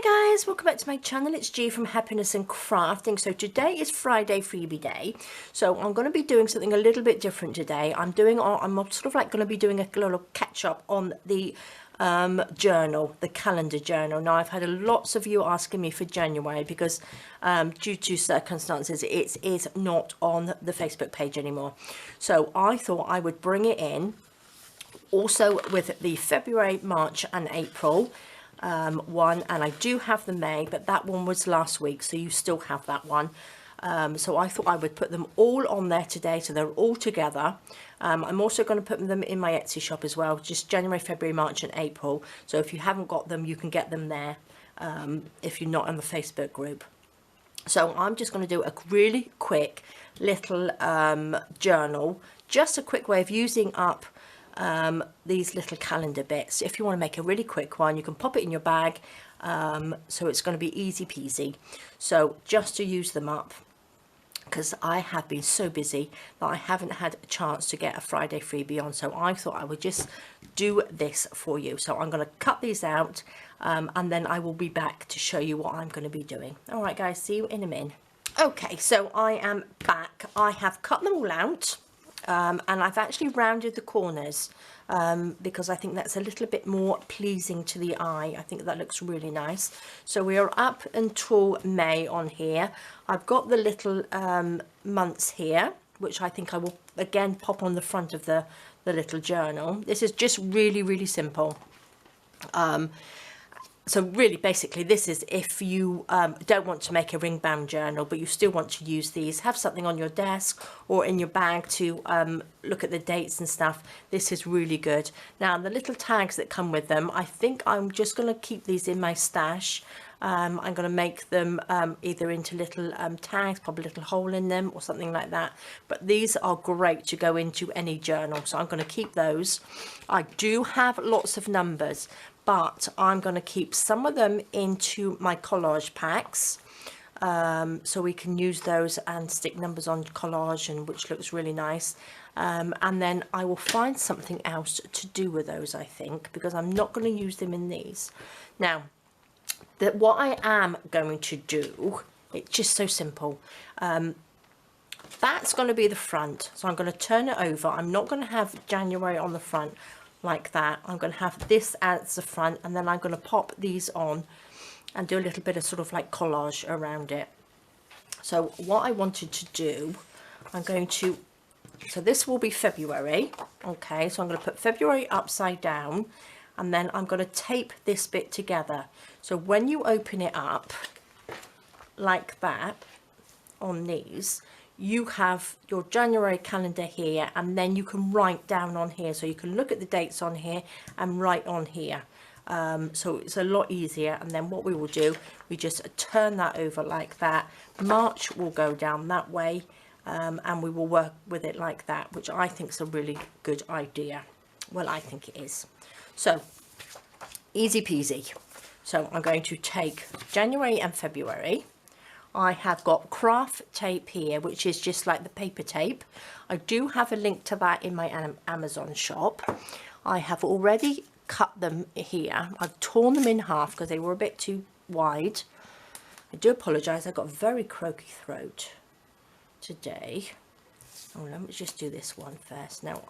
Hi guys, welcome back to my channel. It's G from Happiness and Crafting. So today is Friday Freebie Day. So I'm going to be doing something a little bit different today. I'm sort of like going to be doing a little catch up on the journal, the calendar journal. Now I've had lots of you asking me for January because due to circumstances it is not on the Facebook page anymore. So I thought I would bring it in also with the February, March and April one, and I do have the May, but that one was last week, so you still have that one. So I thought I would put them all on there today, so they're all together. I'm also going to put them in my Etsy shop as well, just January, February, March and April. So if you haven't got them, you can get them there if you're not in the Facebook group. So I'm just going to do a really quick little journal, just a quick way of using up these little calendar bits. If you want to make a really quick one, you can pop it in your bag, so it's going to be easy peasy. So just to use them up, because I have been so busy that I haven't had a chance to get a Friday freebie on, so I thought I would just do this for you. So I'm going to cut these out and then I will be back to show you what I'm going to be doing. All right guys, see you in a minute. Okay, so I am back. I have cut them all out. And I've actually rounded the corners because I think that's a little bit more pleasing to the eye. I think that looks really nice. So we are up until May on here. I've got the little months here, which I think I will again pop on the front of the little journal. This is just really simple. So really, basically, this is if you don't want to make a ring bound journal, but you still want to use these, have something on your desk or in your bag to look at the dates and stuff. This is really good. Now, the little tags that come with them, I think I'm just going to keep these in my stash. I'm going to make them either into little tags, pop a little hole in them or something like that. But these are great to go into any journal, so I'm going to keep those. I do have lots of numbers, but I'm going to keep some of them into my collage packs, so we can use those and stick numbers on collage, and which looks really nice. And then I will find something else to do with those, I think, because I'm not going to use them in these. Now, what I am going to do, it's just so simple. That's going to be the front, so I'm going to turn it over. I'm not going to have January on the front like that. I'm going to have this as the front, and then I'm going to pop these on and do a little bit of sort of like collage around it. So what I wanted to do, so this will be February. Okay, so I'm going to put February upside down, and then I'm going to tape this bit together. So when you open it up like that on these, you have your January calendar here, and then you can write down on here, so you can look at the dates on here and write on here. So it's a lot easier. And then what we will do, we just turn that over like that. March will go down that way, and we will work with it like that, which I think is a really good idea. Well, I think it is. So easy peasy. So I'm going to take January and February. I have got craft tape here, which is just like the paper tape. I do have a link to that in my Amazon shop. I have already cut them here. I've torn them in half because they were a bit too wide. I do apologise, I've got a very croaky throat today. Oh, let me just do this one first. Now,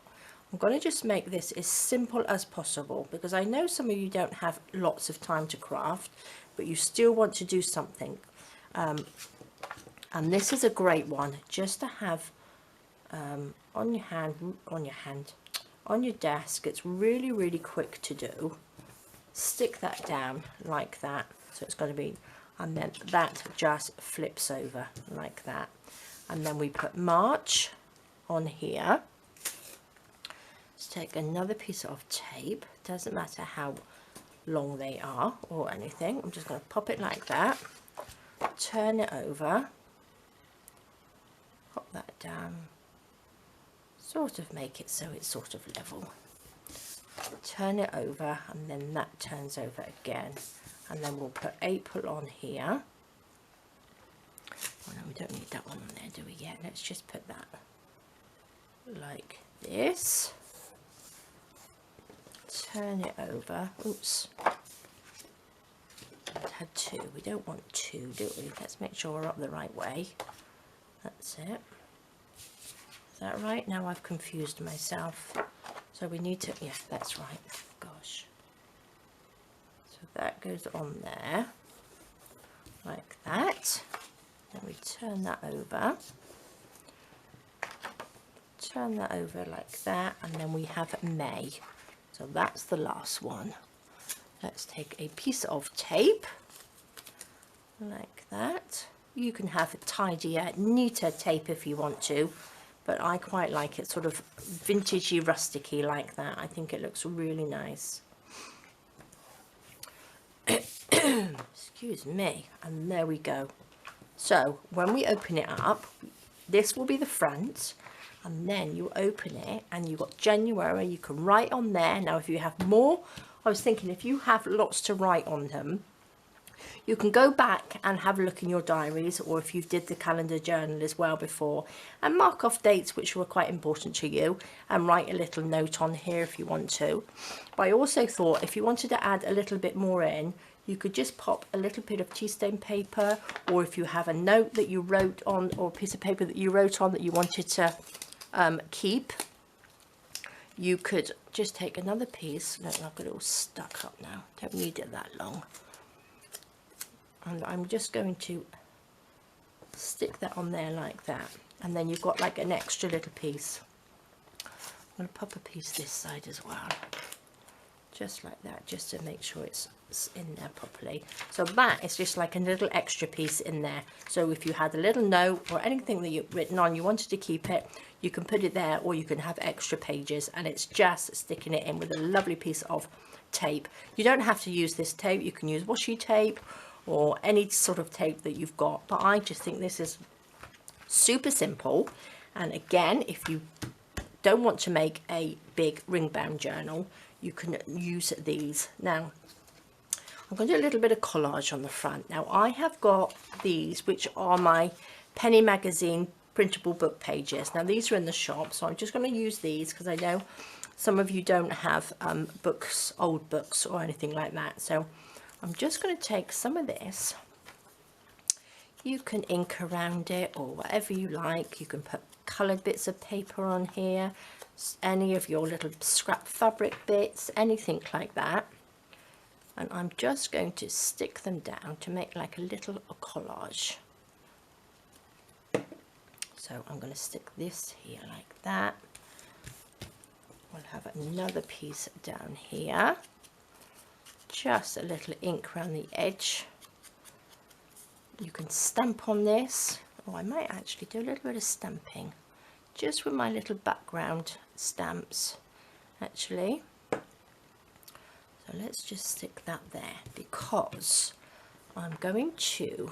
I'm going to just make this as simple as possible, because I know some of you don't have lots of time to craft, but you still want to do something. And this is a great one just to have on your desk. It's really quick to do. Stick that down like that, so it's going to be, and then that just flips over like that, and then we put March on here. Let's take another piece of tape, doesn't matter how long they are or anything. I'm just going to pop it like that, turn it over, pop that down, sort of make it so it's sort of level, turn it over, and then that turns over again, and then we'll put April on here. Oh no, we don't need that one on there, do we yet? Let's just put that like this, turn it over, oops, I've had 2. We don't want 2, do we? Let's make sure we're up the right way. That's it. Is that right? Now I've confused myself. So we need to, yeah, that's right. Gosh. So that goes on there, like that. Then we turn that over. Turn that over like that, and then we have May. So that's the last one. Let's take a piece of tape, like that. You can have a tidier, neater tape if you want to, but I quite like it sort of vintagey, rusticy like that. I think it looks really nice. Excuse me. And there we go. So when we open it up, this will be the front, and then you open it and you've got January. You can write on there. Now if you have more, I was thinking if you have lots to write on them, you can go back and have a look in your diaries, or if you did the calendar journal as well before, and mark off dates which were quite important to you and write a little note on here if you want to. But I also thought if you wanted to add a little bit more in, you could just pop a little bit of tea stain paper, or if you have a note that you wrote on, or a piece of paper that you wrote on that you wanted to keep, you could just take another piece. Look, I've got it all stuck up now, don't need it that long. And I'm just going to stick that on there like that, and then you've got like an extra little piece. I'm going to pop a piece this side as well, just like that, just to make sure it's in there properly. So that is just like a little extra piece in there. So if you had a little note or anything that you've written on, you wanted to keep it, you can put it there, or you can have extra pages, and it's just sticking it in with a lovely piece of tape. You don't have to use this tape, you can use washi tape or any sort of tape that you've got, but I just think this is super simple. And again, if you don't want to make a big ring bound journal, you can use these. Now I'm going to do a little bit of collage on the front. Now I have got these, which are my Penny Magazine printable book pages. Now these are in the shop, so I'm just going to use these because I know some of you don't have books, old books or anything like that. So I'm just going to take some of this. You can ink around it or whatever you like. You can put coloured bits of paper on here, any of your little scrap fabric bits, anything like that. And I'm just going to stick them down to make like a little collage. So I'm going to stick this here like that. We'll have another piece down here. Just a little ink around the edge. You can stamp on this. Oh, I might actually do a little bit of stamping just with my little background stamps actually. So let's just stick that there, because I'm going to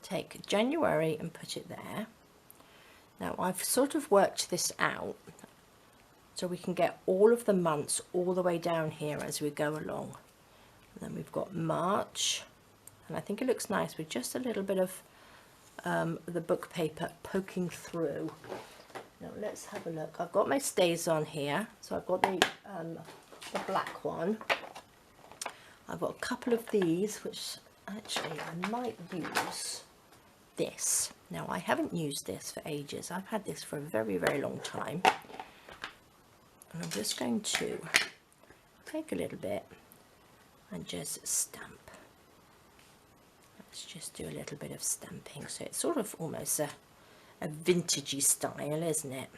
take January and put it there. Now I've sort of worked this out so we can get all of the months all the way down here as we go along. And then we've got March, and I think it looks nice with just a little bit of the book paper poking through. Now let's have a look. I've got my stays on here, so I've got the black one. I've got a couple of these, which actually I might use this. Now I haven't used this for ages. I've had this for a very, very long time. And I'm just going to take a little bit and just stamp. Let's just do a little bit of stamping. So it's sort of almost a vintagey style, isn't it?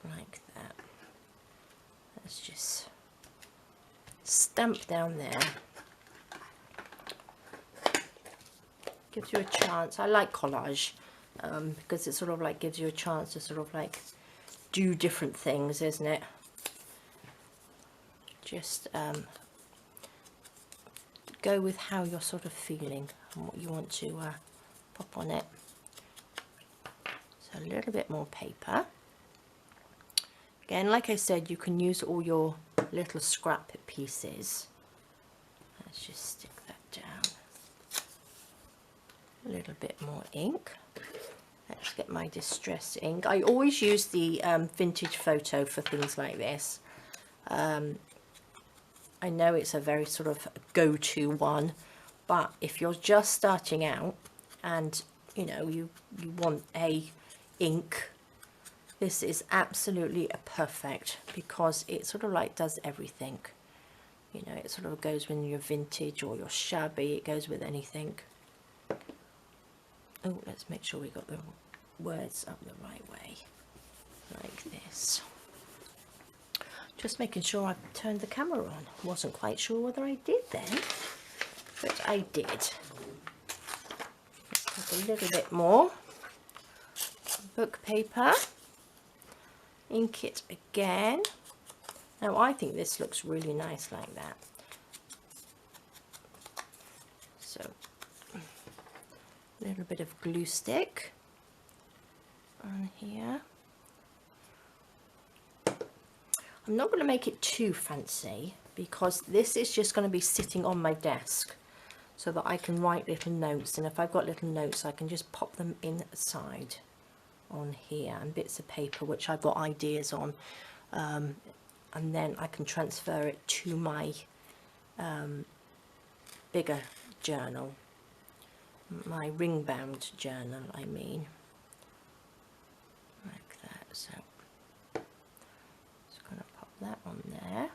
Like that. Let's just stamp down there. Gives you a chance. I like collage because it sort of like gives you a chance to sort of like do different things, isn't it? Just go with how you're sort of feeling and what you want to pop on it. So a little bit more paper. Again, like I said, you can use all your little scrap pieces. Let's just stick that down. A little bit more ink. Let's get my distress ink. I always use the vintage photo for things like this. I know it's a very sort of go-to one, but if you're just starting out and you know you want a ink, this is absolutely perfect because it sort of like does everything. You know, it sort of goes with your vintage or your shabby, it goes with anything. Oh, let's make sure we got the words up the right way, like this. Just making sure I turned the camera on. Wasn't quite sure whether I did then, but I did. Let's add a little bit more book paper. Ink it again. Now I think this looks really nice like that. So a little bit of glue stick on here. I'm not going to make it too fancy because this is just going to be sitting on my desk so that I can write little notes, and if I've got little notes I can just pop them inside on here, and bits of paper which I've got ideas on, and then I can transfer it to my bigger journal, my ring bound journal I mean, like that. So just going to pop that on there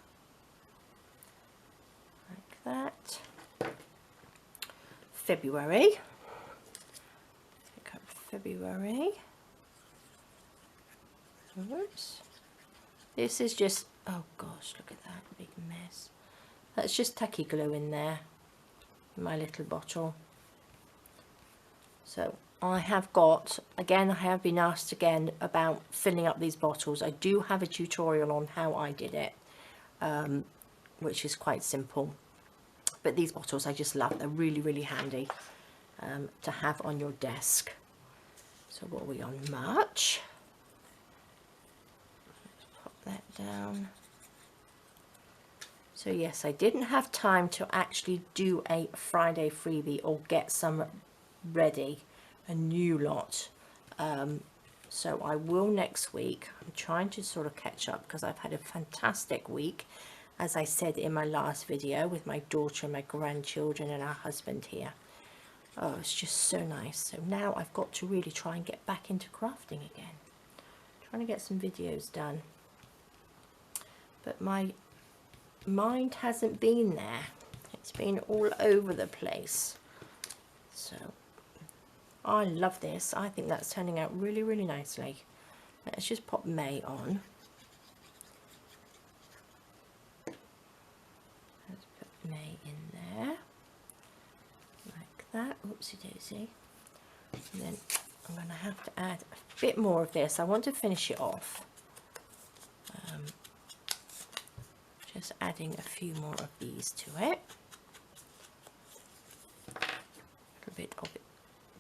like that. February, pick up February. Oops. This is just, oh gosh, look at that big mess. That's just tacky glue in there in my little bottle. So I have got, again, I have been asked again about filling up these bottles. I do have a tutorial on how I did it, which is quite simple. But these bottles I just love. They're really, really handy to have on your desk. So what are we on? March. That down. So yes, I didn't have time to actually do a Friday freebie or get some ready, a new lot, so I will next week. I'm trying to sort of catch up because I've had a fantastic week, as I said in my last video, with my daughter and my grandchildren and our husband here. Oh, it's just so nice. So now I've got to really try and get back into crafting again, trying to get some videos done. But my mind hasn't been there. It's been all over the place. So I love this. I think that's turning out really, really nicely. Let's just pop May on. Let's put May in there. Like that. Oopsie daisy. And then I'm going to have to add a bit more of this. I want to finish it off. Just adding a few more of these to it. A little bit of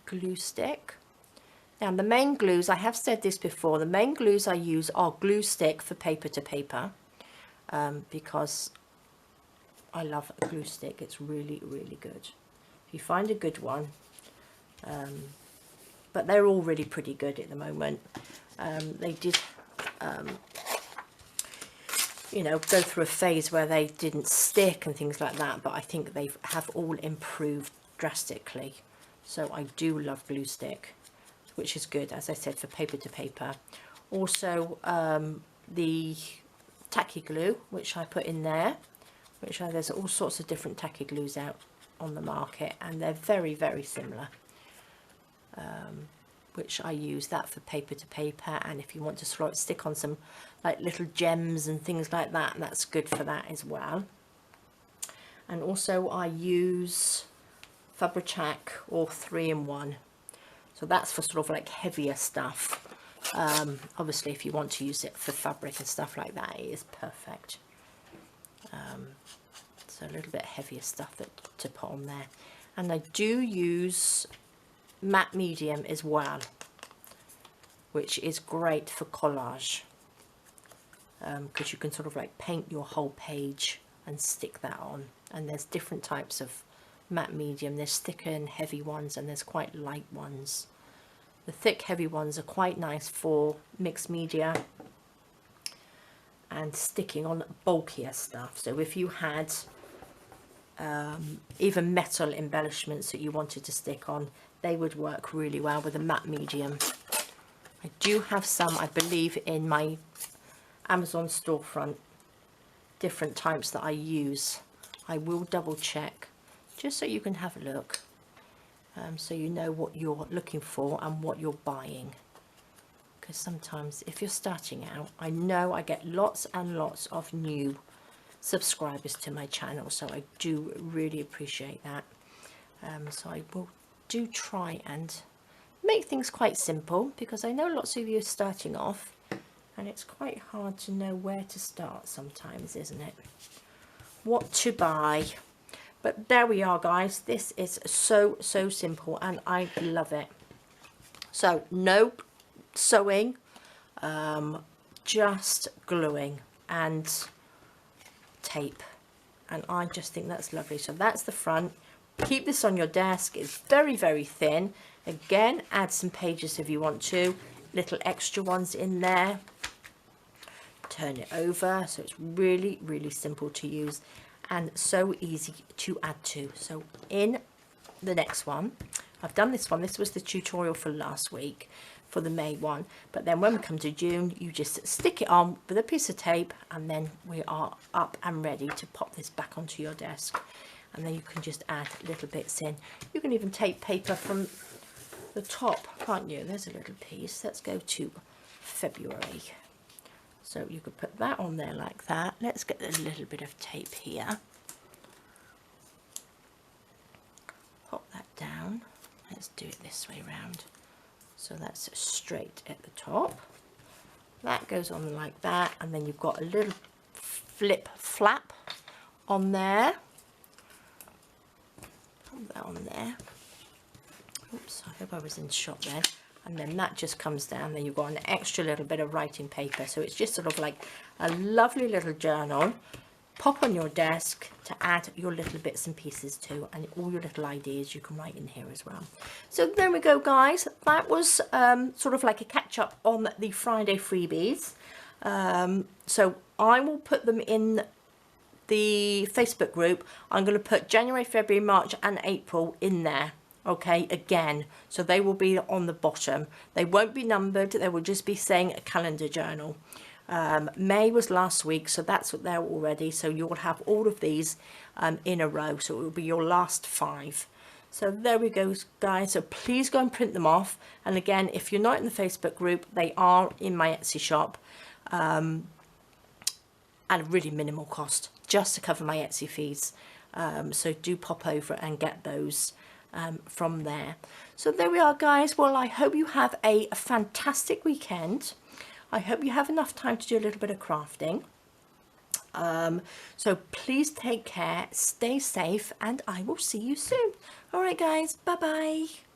glue stick. Now the main glues, I have said this before, the main glues I use are glue stick for paper to paper, because I love a glue stick. It's really, really good. If you find a good one, but they're all really pretty good at the moment. They did you know, go through a phase where they didn't stick and things like that, but I think they have all improved drastically. So I do love glue stick, which is good, as I said, for paper to paper. Also the tacky glue, which I put in there, which there's all sorts of different tacky glues out on the market, and they're very, very similar, which I use that for paper to paper. And if you want to sort of stick on some like little gems and things like that, that's good for that as well. And also I use Fabri-Tac or 3-in-1, so that's for sort of like heavier stuff. Obviously if you want to use it for fabric and stuff like that, it is perfect. So a little bit heavier stuff to put on there. And I do use matte medium as well, which is great for collage, because you can sort of like paint your whole page and stick that on. And there's different types of matte medium. There's thicker and heavy ones, and there's quite light ones. The thick heavy ones are quite nice for mixed media, and sticking on bulkier stuff. So if you had even metal embellishments that you wanted to stick on, they would work really well with a matte medium. I do have some, I believe, in my Amazon storefront, different types that I use. I will double check just so you can have a look, so you know what you're looking for and what you're buying. Because sometimes if you're starting out, I know I get lots and lots of new subscribers to my channel, so I do really appreciate that. So I will try and make things quite simple, because I know lots of you are starting off and it's quite hard to know where to start sometimes, isn't it? What to buy. But there we are, guys. This is so simple and I love it. So no sewing, just gluing and tape, and I just think that's lovely. So that's the front. Keep this on your desk. It's very thin. Again, add some pages if you want to, little extra ones in there. Turn it over, so it's really simple to use and so easy to add to. So in the next one, I've done this one. This was the tutorial for last week for the May one, but then when we come to June, you just stick it on with a piece of tape, and then we are up and ready to pop this back onto your desk. And then you can just add little bits in. You can even take paper from the top, can't you? There's a little piece. Let's go to February. So you could put that on there like that. Let's get a little bit of tape here. Pop that down. Let's do it this way round. So that's straight at the top. That goes on like that, and then you've got a little flap on there. Put that on there. Oops, I hope I was in shot then. And then that just comes down. Then you've got an extra little bit of writing paper. So it's just sort of like a lovely little journal. Pop on your desk to add your little bits and pieces to, and all your little ideas you can write in here as well. So there we go, guys. That was sort of like a catch up on the Friday freebies. So I will put them in the Facebook group. I'm going to put January, February, March and April in there. Okay, again, so they will be on the bottom. They won't be numbered. They will just be saying a calendar journal. May was last week, so that's what they're already. So you'll have all of these in a row. So it will be your last 5. So there we go, guys. So please go and print them off. And again, if you're not in the Facebook group, they are in my Etsy shop at a really minimal cost, just to cover my Etsy fees. So do pop over and get those from there. So there we are, guys. Well, I hope you have a fantastic weekend. I hope you have enough time to do a little bit of crafting. So please take care, stay safe, and I will see you soon. All right, guys, bye bye.